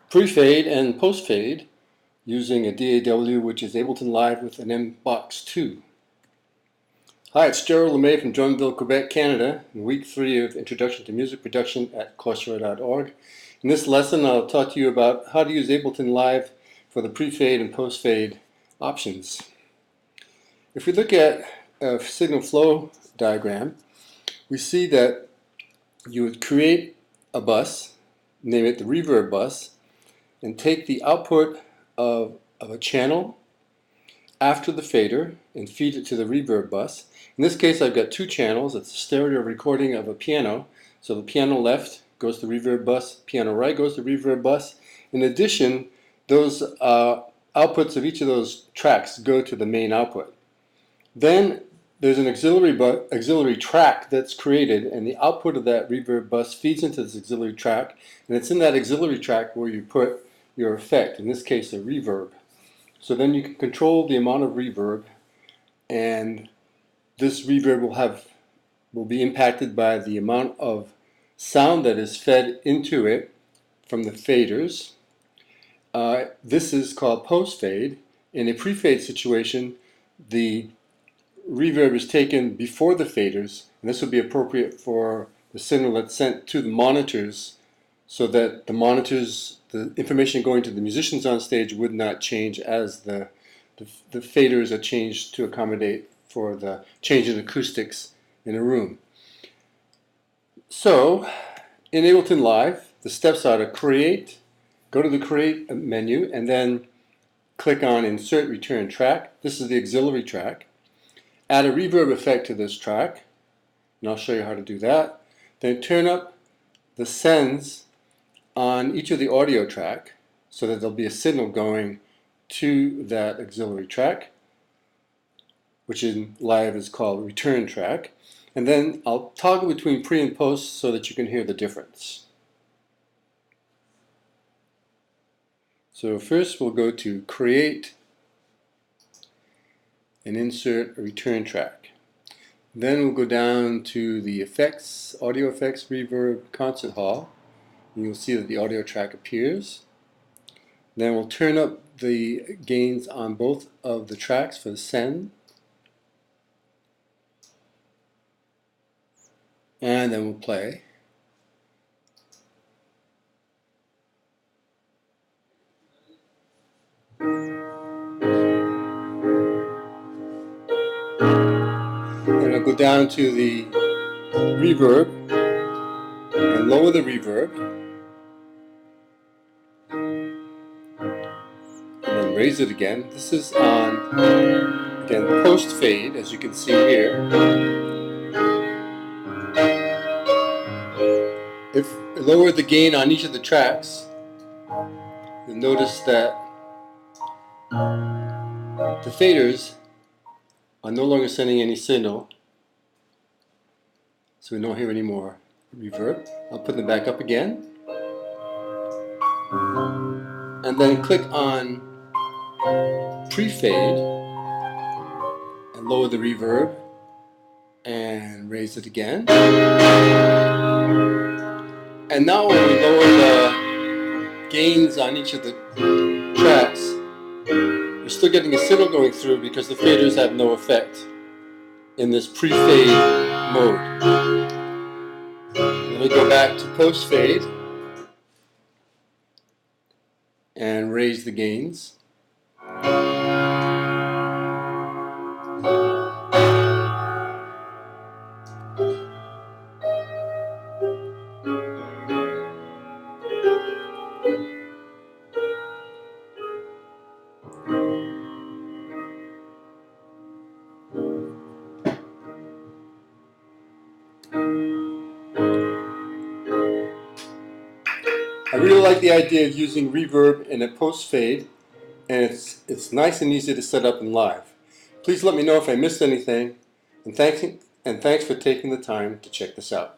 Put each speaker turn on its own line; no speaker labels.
pre-fade and post-fade using a DAW, which is Ableton Live with an Mbox 2. Hi, it's Gerald LeMay from Drummondville, Quebec, Canada, in week 3 of Introduction to Music Production at Coursera.org. In this lesson, I'll talk to you about how to use Ableton Live for the pre-fade and post-fade options. If we look at a signal flow diagram, we see that you would create a bus, name it the reverb bus, and take the output of a channel after the fader and feed it to the reverb bus. In this case, I've got two channels. It's a stereo recording of a piano. So the piano left goes to the reverb bus, piano right goes to the reverb bus. In addition, those outputs of each of those tracks go to the main output. Then there's an auxiliary track that's created, and the output of that reverb bus feeds into this auxiliary track, and it's in that auxiliary track where you put your effect, in this case a reverb. So then you can control the amount of reverb, and this reverb will be impacted by the amount of sound that is fed into it from the faders. This is called post-fade. In a pre-fade situation, the reverb is taken before the faders, and this would be appropriate for the signal that's sent to the monitors, so that the monitors, the information going to the musicians on stage would not change as the faders are changed to accommodate for the change in acoustics in a room. So in Ableton Live, the steps are to create, go to the create menu, and then click on insert return track. This is the auxiliary track. Add a reverb effect to this track, and I'll show you how to do that. Then turn up the sends on each of the audio track so that there'll be a signal going to that auxiliary track, which in Live is called return track. And then I'll toggle between pre and post so that you can hear the difference. So first we'll go to create and insert a return track. Then we'll go down to the effects, audio effects, reverb, concert hall, and you'll see that the audio track appears. Then we'll turn up the gains on both of the tracks for the send, and then we'll play. And I'll go down to the reverb and lower the reverb, and then raise it again. This is on, again, post fade, as you can see here. If I lower the gain on each of the tracks, you'll notice that the faders are no longer sending any signal, so we don't hear any more reverb. I'll put them back up again, and then click on pre-fade and lower the reverb and raise it again. And now when we lower the gains on each of the tracks, we're still getting a signal going through because the faders have no effect in this pre-fade mode. Let me go back to post-fade and raise the gains. I really like the idea of using reverb in a post-fade, and it's nice and easy to set up in Live. Please let me know if I missed anything, and thanks for taking the time to check this out.